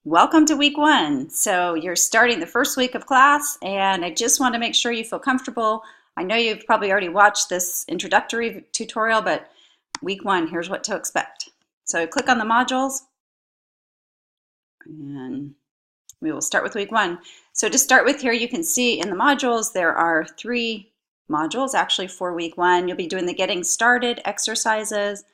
Welcome to week one. So you're starting the first week of class, and I just want to make sure you feel comfortable. I know you've probably already watched this introductory tutorial, but week one, here's what to expect. So click on the modules, and we will start with week one. So to start with here, you can see in the modules, there are 3 modules actually for week one. You'll be doing the getting started exercises,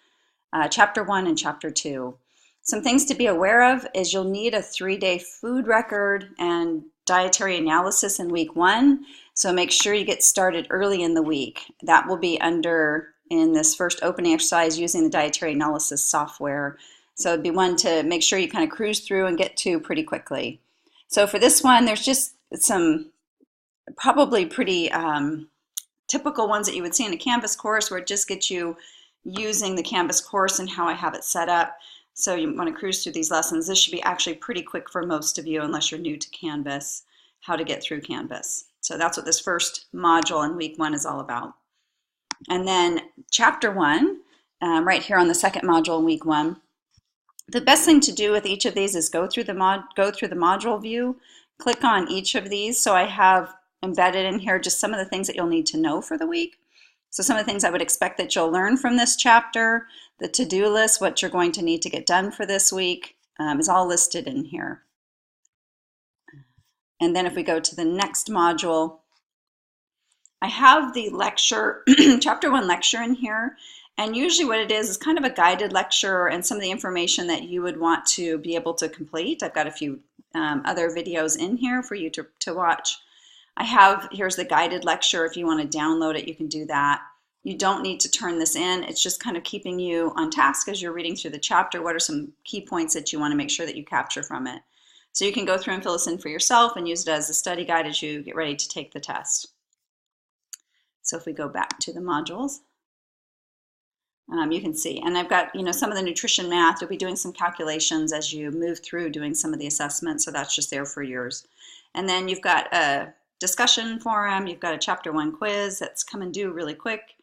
chapter 1 and chapter 2. Some things to be aware of is you'll need a 3-day food record and dietary analysis in week one. So make sure you get started early in the week. That will be under in this first opening exercise using the dietary analysis software. So it'd be one to make sure you kind of cruise through and get to pretty quickly. So for this one, there's just some probably pretty typical ones that you would see in a Canvas course where it just gets you using the Canvas course and how I have it set up. So you want to cruise through these lessons. This should be actually pretty quick for most of you unless you're new to Canvas, how to get through Canvas. So that's what this first module in week one is all about. And then chapter 1, right here on the second module in week 1. The best thing to do with each of these is go through the module view, click on each of these. So I have embedded in here just some of the things that you'll need to know for the week. So some of the things I would expect that you'll learn from this chapter, the to-do list, what you're going to need to get done for this week is all listed in here. And then if we go to the next module, I have the lecture, chapter 1 lecture in here. And usually what it is kind of a guided lecture and some of the information that you would want to be able to complete. I've got a few other videos in here for you to watch. Here's the guided lecture. If you want to download it, you can do that. You don't need to turn this in. It's just kind of keeping you on task as you're reading through the chapter. What are some key points that you want to make sure that you capture from it? So you can go through and fill this in for yourself and use it as a study guide as you get ready to take the test. So if we go back to the modules, you can see, and I've got some of the nutrition math. You'll be doing some calculations as you move through doing some of the assessments, so that's just there for yours. And then you've got a discussion forum, you've got a chapter 1 quiz that's come and due really quick,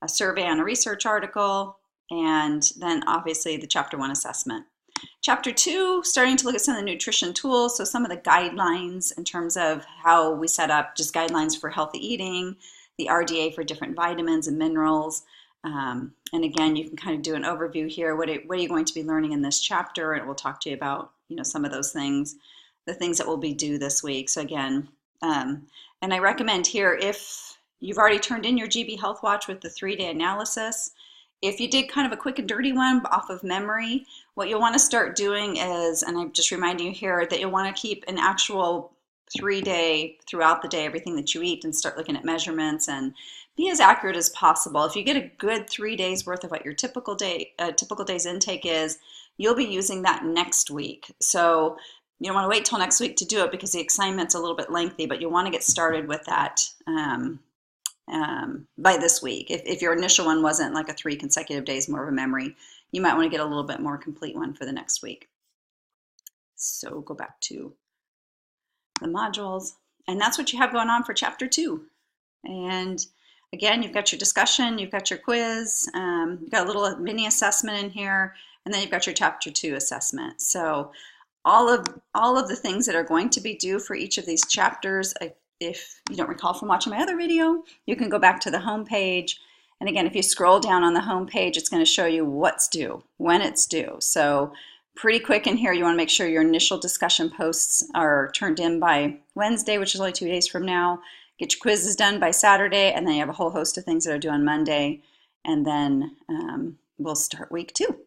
a survey on a research article, and then obviously the chapter 1 assessment. Chapter 2, starting to look at some of the nutrition tools, so some of the guidelines in terms of how we set up just guidelines for healthy eating, the RDA for different vitamins and minerals. And again, you can kind of do an overview here. What are you going to be learning in this chapter? And we'll talk to you about some of those things, the things that will be due this week. So again, and I recommend here, if you've already turned in your GB Health Watch with the 3-day analysis, if you did kind of a quick and dirty one off of memory, what you'll want to start doing is, and I'm just reminding you here, that you'll want to keep an actual 3-day throughout the day, everything that you eat, and start looking at measurements and be as accurate as possible. If you get a good 3 days worth of what your typical day's intake is, you'll be using that next week. So you don't want to wait till next week to do it because the assignment's a little bit lengthy, but you'll want to get started with that by this week. If your initial one wasn't like a 3 consecutive days, more of a memory, you might want to get a little bit more complete one for the next week. So go back to the modules, and that's what you have going on for chapter 2. And again, you've got your discussion, you've got your quiz, you've got a little mini assessment in here, and then you've got your chapter 2 assessment. So all of the things that are going to be due for each of these chapters, if you don't recall from watching my other video, you can go back to the home page. And again, if you scroll down on the home page, it's going to show you what's due, when it's due. So pretty quick in here, you want to make sure your initial discussion posts are turned in by Wednesday, which is only 2 days from now. Get your quizzes done by Saturday, and then you have a whole host of things that are due on Monday. And then we'll start week 2.